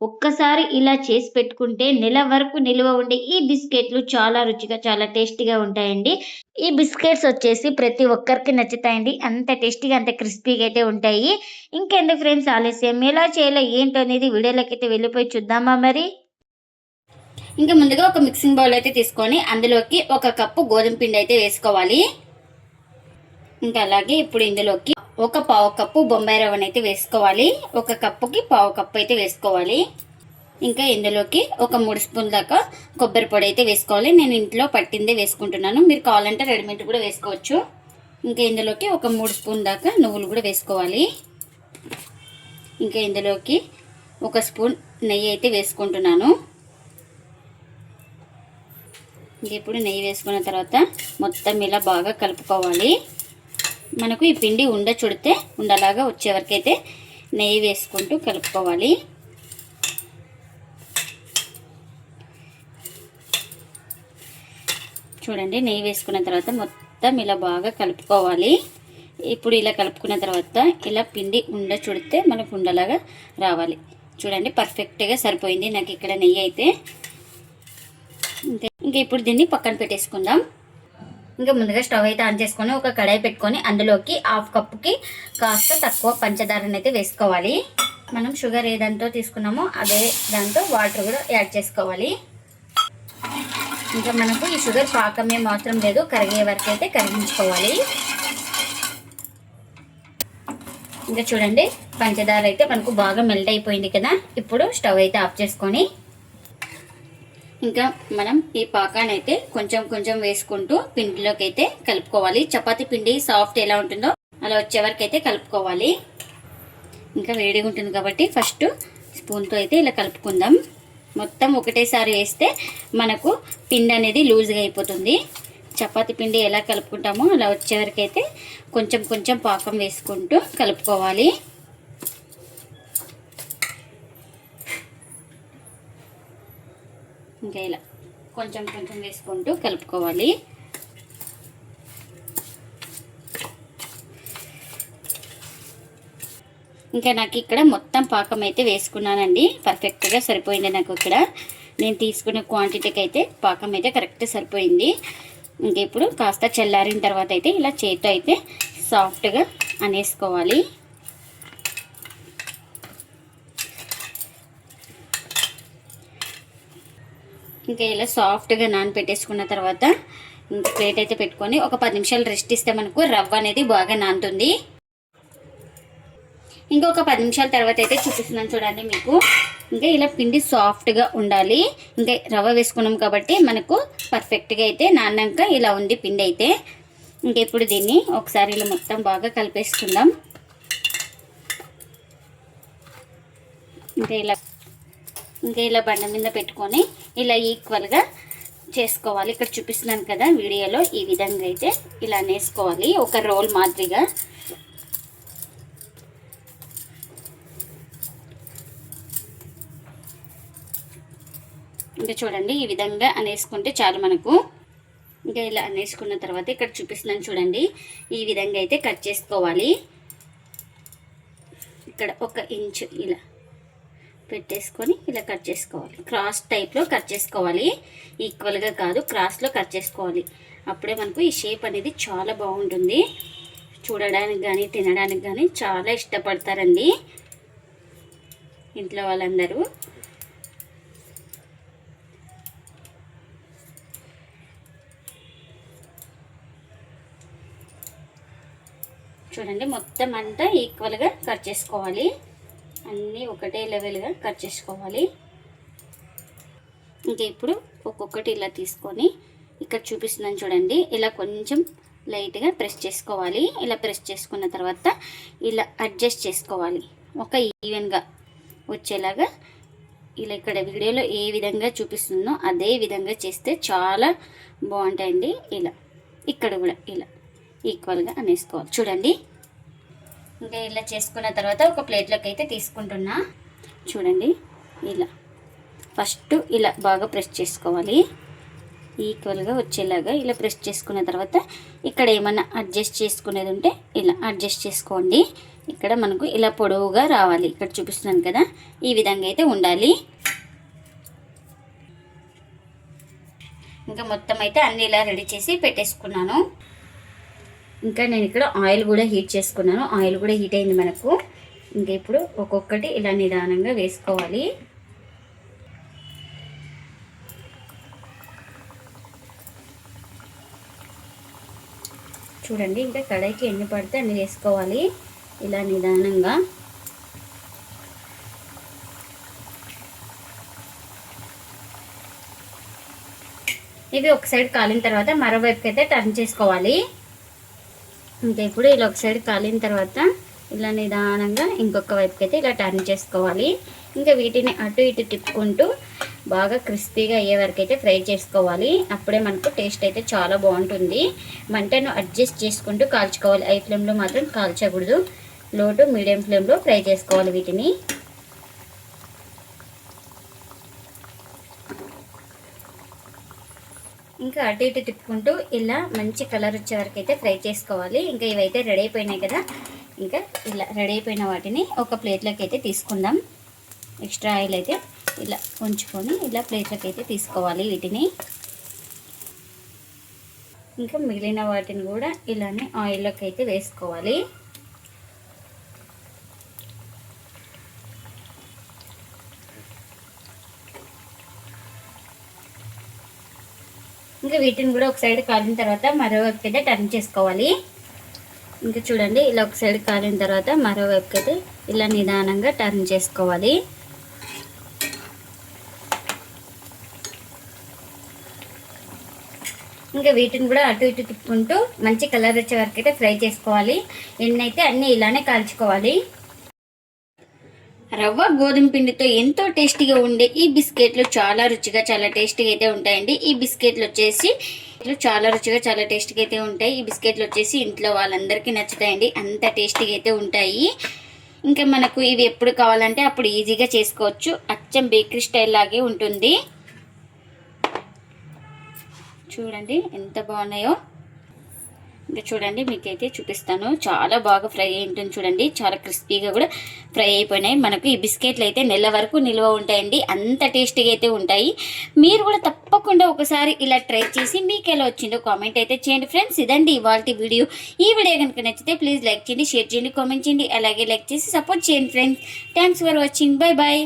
ఒక్కసారి ఇలా చేసి పెట్టుకుంటే నెల వరకు నిలువ ఉండే ఈ బిస్కెట్లు చాలా రుచిగా, చాలా టేస్టీగా ఉంటాయండి. ఈ బిస్కెట్స్ వచ్చేసి ప్రతి ఒక్కరికి నచ్చుతాయండి. అంత టేస్టీగా, అంత క్రిస్పీగా అయితే ఉంటాయి. ఇంకెందుకు ఫ్రెండ్స్ ఆలస్యం, ఎలా చేయాలో ఏంటో అనేది వీడియోలోకైతే వెళ్ళిపోయి చూద్దామా మరి? ఇంకా ముందుగా ఒక మిక్సింగ్ బౌల్ అయితే తీసుకొని అందులోకి 1 కప్పు గోధుమ పిండి అయితే వేసుకోవాలి. ఇంకా అలాగే ఇప్పుడు ఇందులోకి ఒక పావు కప్పు బొంబాయి రవ్వను అయితే వేసుకోవాలి. 1 కప్పుకి పావు కప్పు అయితే వేసుకోవాలి. ఇంకా ఇందులోకి ఒక 3 స్పూన్ల దాకా కొబ్బరి పొడి అయితే వేసుకోవాలి. నేను ఇంట్లో పట్టిందే వేసుకుంటున్నాను, మీరు కావాలంటే రెడీమేడ్ కూడా వేసుకోవచ్చు. ఇంకా ఇందులోకి ఒక 3 స్పూన్ దాకా నువ్వులు కూడా వేసుకోవాలి. ఇంకా ఇందులోకి 1 స్పూన్ నెయ్యి అయితే వేసుకుంటున్నాను. ఇప్పుడు నెయ్యి వేసుకున్న తర్వాత మొత్తం ఇలా బాగా కలుపుకోవాలి. మనకు ఈ పిండి చుడితే ఉండలాగా వచ్చే వరకైతే నెయ్యి వేసుకుంటూ కలుపుకోవాలి. చూడండి, నెయ్యి వేసుకున్న తర్వాత మొత్తం ఇలా బాగా కలుపుకోవాలి. ఇప్పుడు ఇలా కలుపుకున్న తర్వాత ఇలా పిండి చుడితే మనకు ఉండలాగా రావాలి. చూడండి, పర్ఫెక్ట్గా సరిపోయింది నాకు ఇక్కడ నెయ్యి అయితే. ఇంకా ఇప్పుడు దీన్ని పక్కన పెట్టేసుకుందాం. ఇంకా ముందుగా స్టవ్ అయితే ఆన్ చేసుకొని ఒక కడాయి పెట్టుకొని అందులోకి 1/2 కప్పుకి కాస్త తక్కువ పంచదారని అయితే వేసుకోవాలి. మనం షుగర్ ఏ దాంతో తీసుకున్నామో అదే దాంతో వాటర్ కూడా యాడ్ చేసుకోవాలి. ఇంకా మనకు ఈ షుగర్ పాకమే మాత్రం లేదు, కరిగే వరకు అయితే కరిగించుకోవాలి. ఇంకా చూడండి, పంచదార అయితే మనకు బాగా మెల్ట్ అయిపోయింది కదా. ఇప్పుడు స్టవ్ అయితే ఆఫ్ చేసుకొని ఇంకా మనం ఈ పాకాన్ని అయితే కొంచెం కొంచెం వేసుకుంటూ పిండిలోకి అయితే కలుపుకోవాలి. చపాతీ పిండి సాఫ్ట్ ఎలా ఉంటుందో అలా వచ్చే వరకు అయితే కలుపుకోవాలి. ఇంకా వేడిగా ఉంటుంది కాబట్టి ఫస్ట్ స్పూన్తో అయితే ఇలా కలుపుకుందాం. మొత్తం ఒకటేసారి వేస్తే మనకు పిండి అనేది లూజ్గా అయిపోతుంది. చపాతీ పిండి ఎలా కలుపుకుంటామో అలా వచ్చే వరకు అయితే కొంచెం కొంచెం పాకం వేసుకుంటూ కలుపుకోవాలి. ఇంకా ఇలా కొంచెం కొంచెం వేసుకుంటూ కలుపుకోవాలి. ఇంకా నాకు ఇక్కడ మొత్తం పాకం అయితే వేసుకున్నానండి, పర్ఫెక్ట్గా సరిపోయింది నాకు. ఇక్కడ నేను తీసుకున్న క్వాంటిటీకి అయితే పాకం అయితే కరెక్ట్ సరిపోయింది. ఇంక ఇప్పుడు కాస్త చల్లారిన తర్వాత అయితే ఇలా చేతితో అయితే సాఫ్ట్గా అనేసుకోవాలి. ఇంకా ఇలా సాఫ్ట్గా నానబెట్టేసుకున్న తర్వాత ఇంకా ప్లేట్ అయితే పెట్టుకొని ఒక 10 నిమిషాలు రెస్ట్ ఇస్తే మనకు రవ్వ అనేది బాగా నానుతుంది. ఇంకొక 10 నిమిషాల తర్వాత అయితే చూపిస్తున్నాను చూడండి మీకు. ఇంకా ఇలా పిండి సాఫ్ట్గా ఉండాలి. ఇంకా రవ్వ వేసుకున్నాం కాబట్టి మనకు పర్ఫెక్ట్గా అయితే నానాక ఇలా ఉంది పిండి అయితే. ఇంకా ఇప్పుడు దీన్ని ఒకసారి ఇలా మొత్తం బాగా కలిపేసుకుందాం. ఇంకా ఇలా బండ మీద పెట్టుకొని ఇలా ఈక్వల్గా చేసుకోవాలి. ఇక్కడ చూపిస్తున్నాను కదా వీడియోలో, ఈ విధంగా అయితే ఇలా నేసుకోవాలి ఒక రోల్ మాదిరిగా. ఇంకా చూడండి, ఈ విధంగా అనేసుకుంటే చాలు మనకు. ఇంకా ఇలా అనేసుకున్న తర్వాత ఇక్కడ చూపిస్తున్నాను చూడండి, ఈ విధంగా అయితే కట్ చేసుకోవాలి. ఇక్కడ 1 ఇంచు ఇలా పెట్టేసుకొని ఇలా కట్ చేసుకోవాలి. క్రాస్ టైప్లో కట్ చేసుకోవాలి, ఈక్వల్గా కాదు, క్రాస్లో కట్ చేసుకోవాలి. అప్పుడే మనకు ఈ షేప్ అనేది చాలా బాగుంటుంది. చూడడానికి కానీ తినడానికి కానీ చాలా ఇష్టపడతారండి ఇంట్లో వాళ్ళందరూ. చూడండి, మొత్తం అంతా ఈక్వల్గా కట్ చేసుకోవాలి. అన్నీ ఒకటే లెవెల్గా కట్ చేసుకోవాలి. ఇంకా ఇప్పుడు ఒక్కొక్కటి ఇలా తీసుకొని ఇక్కడ చూపిస్తున్నాను చూడండి, ఇలా కొంచెం లైట్గా ప్రెస్ చేసుకోవాలి. ఇలా ప్రెస్ చేసుకున్న తర్వాత ఇలా అడ్జస్ట్ చేసుకోవాలి, ఒక ఈవెన్గా వచ్చేలాగా. ఇలా ఇక్కడ వీడియోలో ఏ విధంగా చూపిస్తుందో అదే విధంగా చేస్తే చాలా బాగుంటాయండి. ఇలా ఇక్కడ కూడా ఇలా ఈక్వల్గా అనేసుకోవాలి. చూడండి, ఇంకా ఇలా చేసుకున్న తర్వాత ఒక ప్లేట్లోకి అయితే తీసుకుంటున్నా. చూడండి, ఇలా ఫస్ట్ ఇలా బాగా ప్రెస్ చేసుకోవాలి, ఈక్వల్గా వచ్చేలాగా ఇలా ప్రెస్ చేసుకున్న తర్వాత ఇక్కడ ఏమన్నా అడ్జస్ట్ చేసుకునేది ఉంటే ఇలా అడ్జస్ట్ చేసుకోండి. ఇక్కడ మనకు ఇలా పొడవుగా రావాలి. ఇక్కడ చూపిస్తున్నాను కదా, ఈ విధంగా అయితే ఉండాలి. ఇంకా మొత్తం అయితే అన్ని ఇలా రెడీ చేసి పెట్టేసుకున్నాను. ఇంకా నేను ఇక్కడ ఆయిల్ కూడా హీట్ చేసుకున్నాను. ఆయిల్ కూడా హీట్ అయింది మనకు. ఇంకా ఇప్పుడు ఒక్కొక్కటి ఇలా నిదానంగా వేసుకోవాలి. చూడండి, ఇంకా కడాయికి ఎన్ని పడితే అన్ని వేసుకోవాలి ఇలా నిదానంగా. ఇవి ఒక సైడ్ కాలిన తర్వాత మరోవైపుకి అయితే టర్న్ చేసుకోవాలి. ఇంకా ఇప్పుడు ఇలా ఒక సైడ్ కాలిన తర్వాత ఇలా నిదానంగా ఇంకొక వైపుకి అయితే ఇలా టర్న్ చేసుకోవాలి. ఇంకా వీటిని అటు ఇటు తిప్పుకుంటూ బాగా క్రిస్పీగా అయ్యే వరకు అయితే ఫ్రై చేసుకోవాలి. అప్పుడే మనకు టేస్ట్ అయితే చాలా బాగుంటుంది. మంటను అడ్జస్ట్ చేసుకుంటూ కాల్చుకోవాలి. హై ఫ్లేమ్లో మాత్రం కాల్చకూడదు. లో టు మీడియం ఫ్లేమ్లో ఫ్రై చేసుకోవాలి వీటిని. ఇంకా అటు ఇటు తిప్పుకుంటూ ఇలా మంచి కలర్ వచ్చే వరకు అయితే ఫ్రై చేసుకోవాలి. ఇంకా ఇవైతే రెడీ అయిపోయినాయి కదా, ఇంకా ఇలా రెడీ అయిపోయిన వాటిని ఒక ప్లేట్లోకి అయితే తీసుకుందాం. ఎక్స్ట్రా ఆయిల్ అయితే ఇలా ఉంచుకొని ఇలా ప్లేట్లోకి అయితే తీసుకోవాలి వీటిని. ఇంకా మిగిలిన వాటిని కూడా ఇలానే ఆయిల్లోకి అయితే వేసుకోవాలి. ఇంకా వీటిని కూడా ఒక సైడ్ కాలిన తర్వాత మరోవైపు అయితే టర్న్ చేసుకోవాలి. ఇంకా చూడండి, ఇలా ఒక సైడ్ కాలిన తర్వాత మరోవైపు అయితే ఇలా నిదానంగా టర్న్ చేసుకోవాలి. ఇంకా వీటిని కూడా అటు ఇటు తిప్పుకుంటూ మంచి కలర్ వచ్చే వరకు అయితే ఫ్రై చేసుకోవాలి. ఎన్నైతే అన్నీ ఇలానే కాల్చుకోవాలి. రవ్వ గోధుమ పిండితో ఎంతో టేస్టీగా ఉండే ఈ బిస్కెట్లు చాలా రుచిగా చాలా టేస్టీగా అయితే ఉంటాయండి. ఈ బిస్కెట్లు వచ్చేసి చాలా రుచిగా చాలా టేస్టీగా అయితే ఉంటాయి. ఈ బిస్కెట్లు వచ్చేసి ఇంట్లో వాళ్ళందరికీ నచ్చుతాయండి. అంత టేస్టీగా అయితే ఉంటాయి. ఇంకా మనకు ఇవి ఎప్పుడు కావాలంటే అప్పుడు ఈజీగా చేసుకోవచ్చు. అచ్చం బేకరీ స్టైల్ లాగే ఉంటుంది. చూడండి ఎంత బాగున్నాయో. ఇంకా చూడండి, మీకైతే చూపిస్తాను. చాలా బాగా ఫ్రై అయి ఉంటుంది చూడండి. చాలా క్రిస్పీగా కూడా ఫ్రై అయిపోయినాయి. మనకు ఈ బిస్కెట్లు అయితే నెల వరకు నిల్వ ఉంటాయండి. అంత టేస్టీగా అయితే ఉంటాయి. మీరు కూడా తప్పకుండా ఒకసారి ఇలా ట్రై చేసి మీకు ఎలా వచ్చిందో కామెంట్ అయితే చేయండి ఫ్రెండ్స్. ఇదండి ఇవాల్టి వీడియో. ఈ వీడియో కనుక నచ్చితే ప్లీజ్ లైక్ చేయండి, షేర్ చేయండి, కామెంట్ చేయండి. అలాగే లైక్ చేసి సపోర్ట్ చేయండి friends. Thanks for watching. Bye bye.